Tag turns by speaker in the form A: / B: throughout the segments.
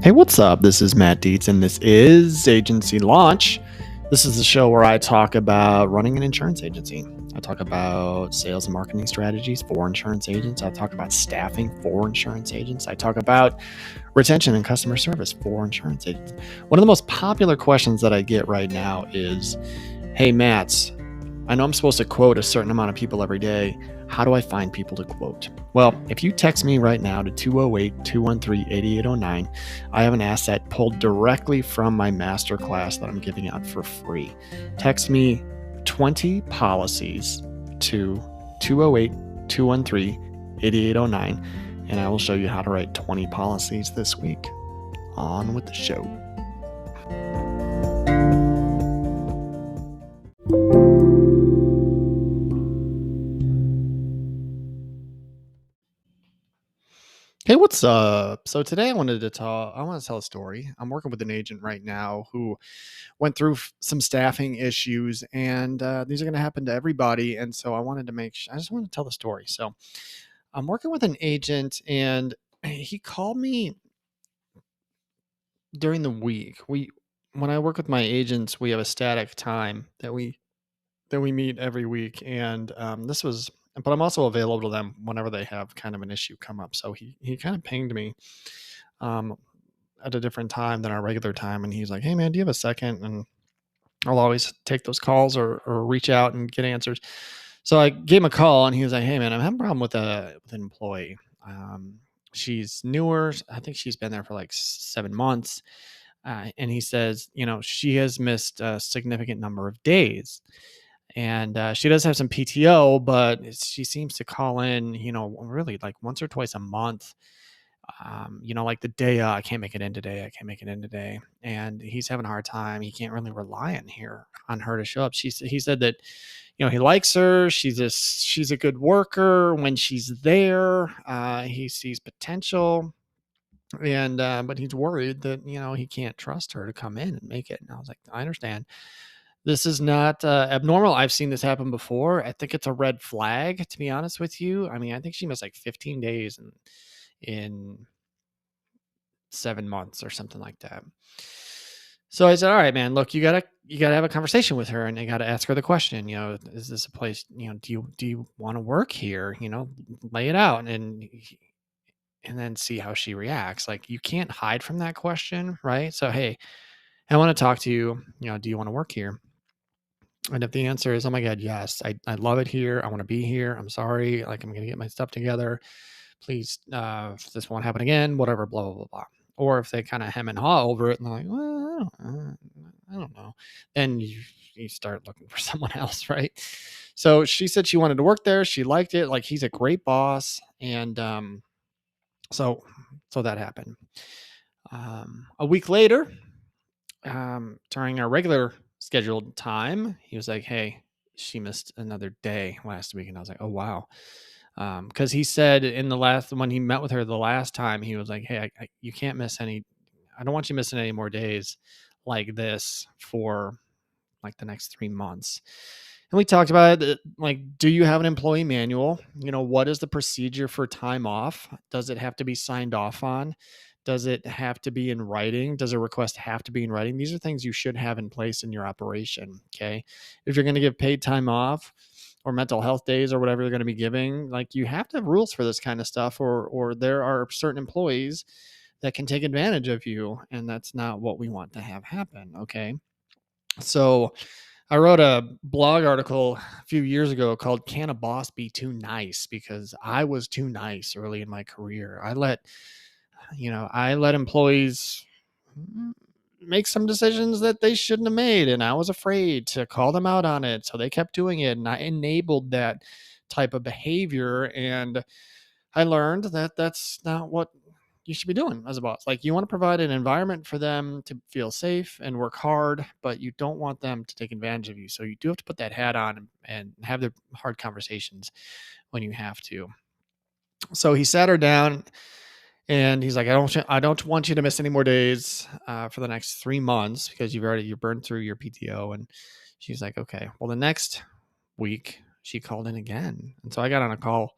A: Hey, what's up? This is Matt Dietz, and this is Agency Launch. This is the show where I talk about running an insurance agency. I talk about sales and marketing strategies for insurance agents. I talk about staffing for insurance agents. I talk about retention and customer service for insurance agents. One of the most popular questions that I get right now is, hey, Matt, I know I'm supposed to quote a certain amount of people every day. How do I find people to quote? Well, if you text me right now to 208-213-8809, I have an asset pulled directly from my masterclass that I'm giving out for free. Text me 20 policies to 208-213-8809, and I will show you how to write 20 policies this week. On with the show. Hey, what's up? So today I want to tell a story. I'm working with an agent right now who went through some staffing issues, and these are going to happen to everybody. And so I just want to tell the story. So I'm working with an agent, and he called me during the week. When I work with my agents, we have a static time that we meet every week, and but I'm also available to them whenever they have kind of an issue come up. So he kind of pinged me um, at a different time than our regular time, and he's like, "Hey man, do you have a second?" And I'll always take those calls or reach out and get answers. So I gave him a call, and he was like, "Hey man, I'm having a problem with an employee. She's newer. I think she's been there for like 7 months." And he says, she has missed a significant number of days, and she does have some PTO, but she seems to call in, really like once or twice a month. Like the day, I can't make it in today. I can't make it in today, and he's having a hard time. He can't really rely on her to show up. He said that, he likes her. She's a good worker when she's there. He sees potential, and but he's worried that he can't trust her to come in and make it. And I was like, I understand. This is not abnormal. I've seen this happen before. I think it's a red flag, to be honest with you. I mean, I think she missed like 15 days in 7 months or something like that. So I said, all right, man, look, you gotta have a conversation with her, and you gotta ask her the question, is this a place, do you want to work here? Lay it out, and then see how she reacts. Like, you can't hide from that question, right? So, hey, I want to talk to you, do you want to work here? And if the answer is, oh my God, yes, I love it here. I want to be here. I'm sorry. Like, I'm going to get my stuff together. Please, if this won't happen again, whatever, blah, blah, blah, blah. Or if they kind of hem and haw over it and they're like, well, I don't know. Then you start looking for someone else, right? So she said she wanted to work there. She liked it. Like, he's a great boss. And so that happened. A week later, during our regular scheduled time, he was like, "Hey, she missed another day last week," and I was like, "Oh wow," because he said when he met with her the last time, he was like, "Hey, you can't miss any. I don't want you missing any more days like this for like the next 3 months." And we talked about it, like, do you have an employee manual? What is the procedure for time off? Does it have to be signed off on? Does it have to be in writing? Does a request have to be in writing? These are things you should have in place in your operation. Okay. If you're going to give paid time off or mental health days or whatever you're going to be giving, like, you have to have rules for this kind of stuff, or there are certain employees that can take advantage of you. And that's not what we want to have happen. Okay. So I wrote a blog article a few years ago called "Can a Boss Be Too Nice?" Because I was too nice early in my career. I let employees make some decisions that they shouldn't have made, and I was afraid to call them out on it. So they kept doing it, and I enabled that type of behavior. And I learned that that's not what you should be doing as a boss. Like, you want to provide an environment for them to feel safe and work hard, but you don't want them to take advantage of you. So you do have to put that hat on and have the hard conversations when you have to. So he sat her down, and he's like, I don't want you to miss any more days for the next 3 months because you burned through your PTO. And she's like, okay. Well, the next week she called in again, and so I got on a call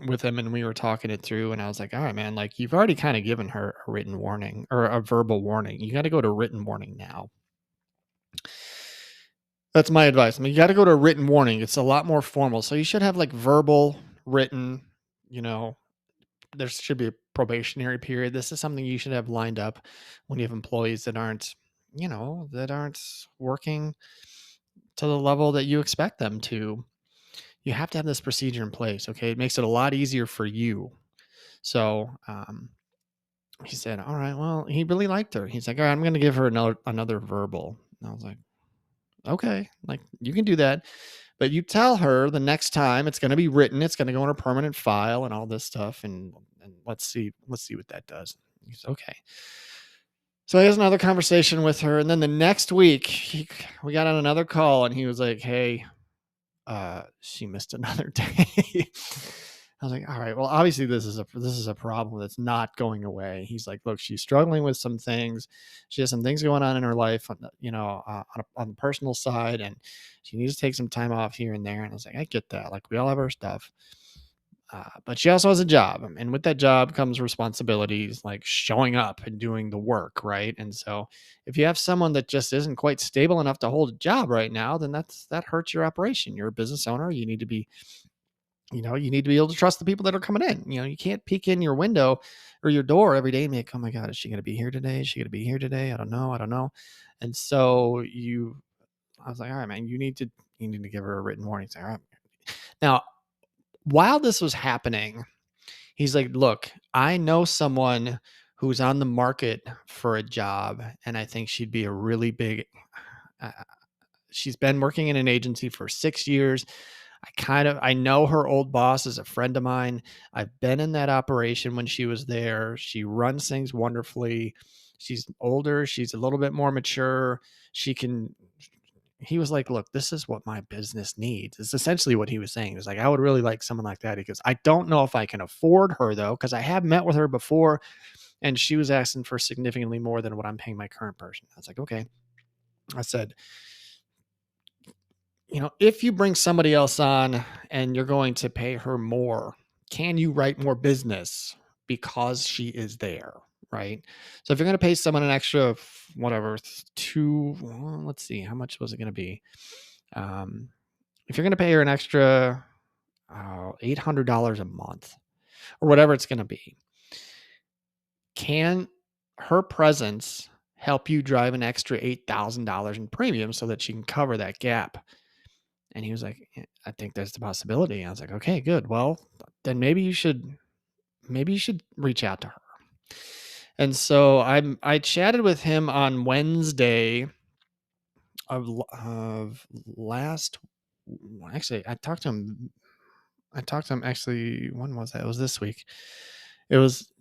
A: with him and we were talking it through, and I was like, all right, man, like you've already kind of given her a written warning or a verbal warning. You got to go to written warning now. That's my advice. I mean, you got to go to a written warning. It's a lot more formal. So you should have like verbal, written, you know, there should be a probationary period. This is something you should have lined up when you have employees that aren't, that aren't working to the level that you expect them to. You have to have this procedure in place. Okay. It makes it a lot easier for you. So, he said, all right, well, he really liked her. He's like, all right, I'm going to give her another verbal. And I was like, okay, like you can do that. But you tell her the next time it's going to be written, it's going to go in a permanent file and all this stuff. And let's see what that does. He's okay. So he has another conversation with her. And then the next week we got on another call and he was like, hey, she missed another day. I was like, all right, well, obviously this is a problem that's not going away. He's like, look, she's struggling with some things. She has some things going on in her life, on the personal side, and she needs to take some time off here and there. And I was like, I get that. Like, we all have our stuff. But she also has a job. And with that job comes responsibilities like showing up and doing the work, right? And so if you have someone that just isn't quite stable enough to hold a job right now, then that hurts your operation. You're a business owner. You need to be able to trust the people that are coming in. You can't peek in your window or your door every day and be like, oh my God, is she going to be here today? Is she going to be here today? I don't know. And so I was like, all right, man, you need to give her a written warning. All right. Now, while this was happening, he's like, look, I know someone who's on the market for a job, and I think she'd be a really big, uh, she's been working in an agency for 6 years. I know her old boss is a friend of mine. I've been in that operation when she was there. She runs things wonderfully. She's older. She's a little bit more mature. He was like, look, this is what my business needs. It's essentially what he was saying. It's like, I would really like someone like that. He goes, I don't know if I can afford her though, because I have met with her before and she was asking for significantly more than what I'm paying my current person. I was like, okay. I said, if you bring somebody else on and you're going to pay her more, can you write more business because she is there? Right. So if you're going to pay someone an extra, whatever, let's see, how much was it going to be? If you're going to pay her an extra $800 a month or whatever it's going to be, can her presence help you drive an extra $8,000 in premium so that she can cover that gap? And he was like, I think there's the possibility. I was like, okay, good. Well, then maybe you should reach out to her. And so I chatted with him on Wednesday of last. Actually, I talked to him actually. When was that? It was this week. It was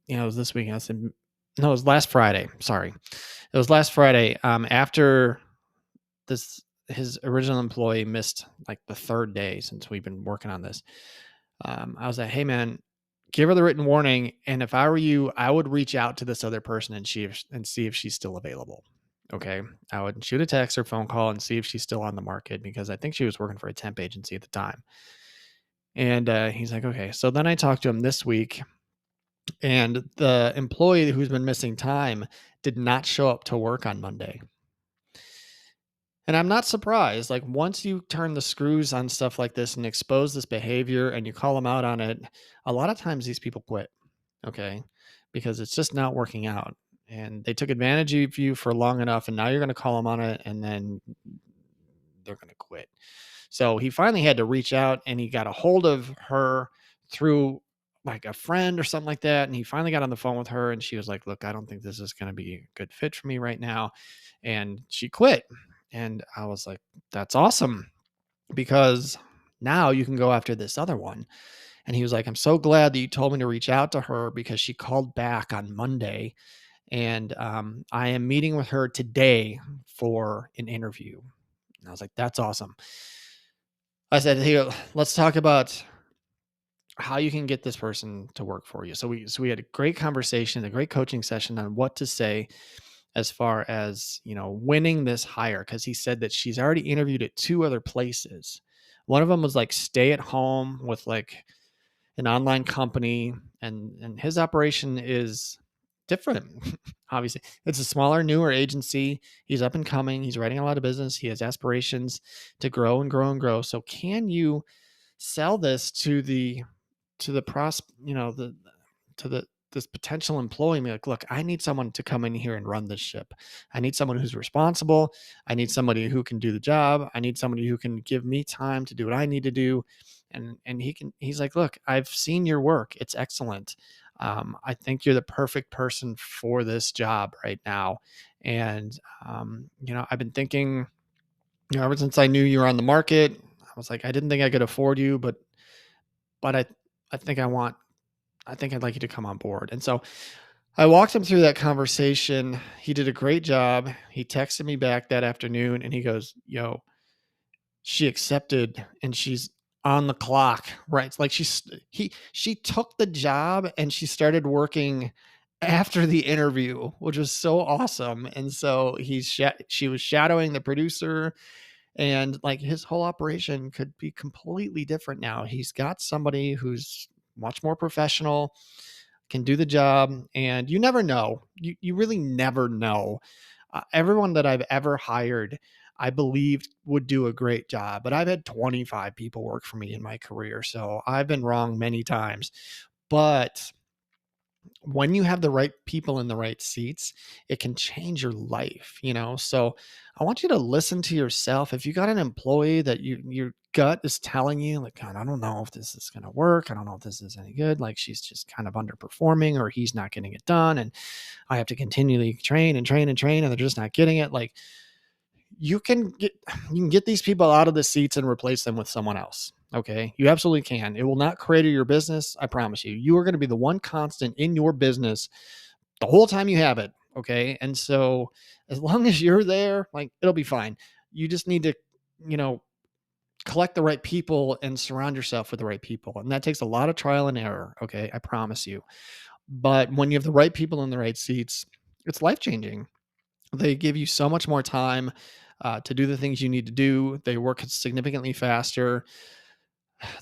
A: this week. I said, no, it was last Friday. Sorry. It was last Friday. After his original employee missed like the third day since we've been working on this. I was like, hey man, give her the written warning. And if I were you, I would reach out to this other person and see if she's still available. Okay. I would shoot a text or phone call and see if she's still on the market, because I think she was working for a temp agency at the time. And he's like, okay. So then I talked to him this week, and the employee who's been missing time did not show up to work on Monday. And I'm not surprised. Like, once you turn the screws on stuff like this and expose this behavior and you call them out on it, a lot of times these people quit. Okay. Because it's just not working out. And they took advantage of you for long enough, and now you're going to call them on it, and then they're going to quit. So he finally had to reach out, and he got a hold of her through like a friend or something like that. And he finally got on the phone with her, and she was like, look, I don't think this is going to be a good fit for me right now. And she quit. And I was like, that's awesome, because now you can go after this other one. And he was like, I'm so glad that you told me to reach out to her, because she called back on Monday, and I am meeting with her today for an interview. And I was like, that's awesome. I said, hey, let's talk about how you can get this person to work for you. So we had a great conversation, a great coaching session on what to say as far as, winning this hire. Because he said that she's already interviewed at 2 other places. One of them was like stay at home with like an online company, and his operation is different. Obviously, it's a smaller, newer agency. He's up and coming. He's writing a lot of business. He has aspirations to grow and grow and grow. So, can you sell this to the the to the this potential employee? And be like, look, I need someone to come in here and run this ship. I need someone who's responsible. I need somebody who can do the job. I need somebody who can give me time to do what I need to do. And he's like, look, I've seen your work. It's excellent. I think you're the perfect person for this job right now. And I've been thinking, ever since I knew you were on the market, I was like, I didn't think I could afford you, but I think I think I'd like you to come on board. And so I walked him through that conversation. He did a great job. He texted me back that afternoon and he goes, yo, she accepted and she's on the clock. Right. It's like she took the job and she started working after the interview, which was so awesome. And so she was shadowing the producer, and like his whole operation could be completely different now. He's got somebody who's much more professional, can do the job, and you never know. You really never know. Everyone that I've ever hired, I believed would do a great job, but I've had 25 people work for me in my career, so I've been wrong many times. But when you have the right people in the right seats, it can change your life. So I want you to listen to yourself. If you got an employee that your gut is telling you, like, God, I don't know if this is going to work. I don't know if this is any good. Like, she's just kind of underperforming, or he's not getting it done. And I have to continually train and train and train, and they're just not getting it. Like, you can get these people out of the seats and replace them with someone else. Okay. You absolutely can. It will not crater your business. I promise you. You are going to be the one constant in your business the whole time you have it. Okay. And so as long as you're there, like, it'll be fine. You just need to, you know, collect the right people and surround yourself with the right people. And that takes a lot of trial and error. Okay. I promise you. But when you have the right people in the right seats, it's life changing. They give you so much more time to do the things you need to do. They work significantly faster.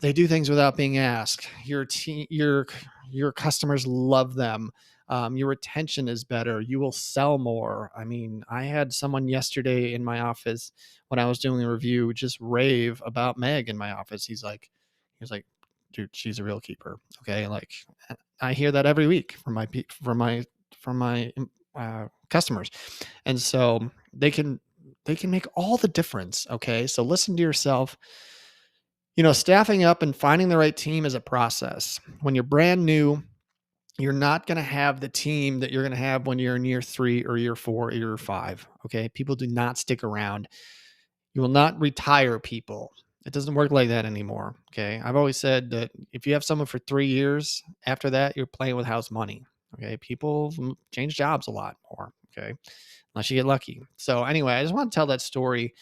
A: They do things without being asked. Your customers love them. Your retention is better. You will sell more. I mean, I had someone yesterday in my office when I was doing a review just rave about Meg in my office. He was like, dude, she's a real keeper. Okay, like, I hear that every week from my customers, and so they can make all the difference. Okay, so listen to yourself. Staffing up and finding the right team is a process. When you're brand new, you're not going to have the team that you're going to have when you're in year 3 or year 4 or year 5. Okay. People do not stick around. You will not retire people. It doesn't work like that anymore. Okay. I've always said that if you have someone for 3 years, after that, you're playing with house money. Okay. People change jobs a lot more. Okay. Unless you get lucky. So, anyway, I just want to tell that story,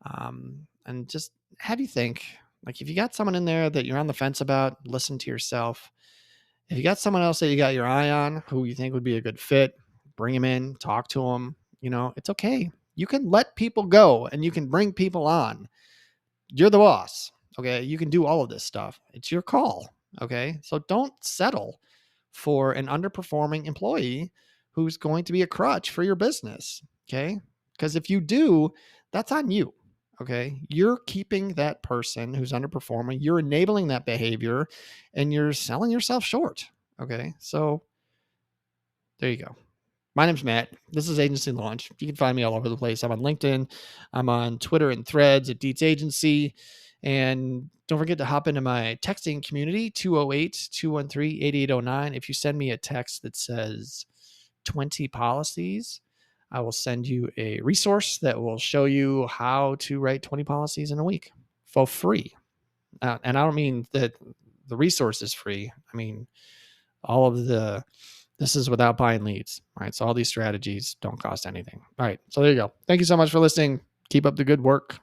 A: and just have you think, like, if you got someone in there that you're on the fence about, listen to yourself. If you got someone else that you got your eye on who you think would be a good fit, bring him in, talk to him. It's okay. You can let people go and you can bring people on. You're the boss. Okay. You can do all of this stuff. It's your call. Okay. So don't settle for an underperforming employee who's going to be a crutch for your business. Okay. Because if you do, that's on you. Okay. You're keeping that person who's underperforming, you're enabling that behavior, and you're selling yourself short. Okay. So there you go. My name's Matt. This is Agency Launch. You can find me all over the place. I'm on LinkedIn. I'm on Twitter and Threads at Deets Agency. And don't forget to hop into my texting community, 208-213-8809. If you send me a text that says 20 policies, I will send you a resource that will show you how to write 20 policies in a week for free. And I don't mean that the resource is free. I mean, this is without buying leads, right? So all these strategies don't cost anything. All right. So there you go. Thank you so much for listening. Keep up the good work.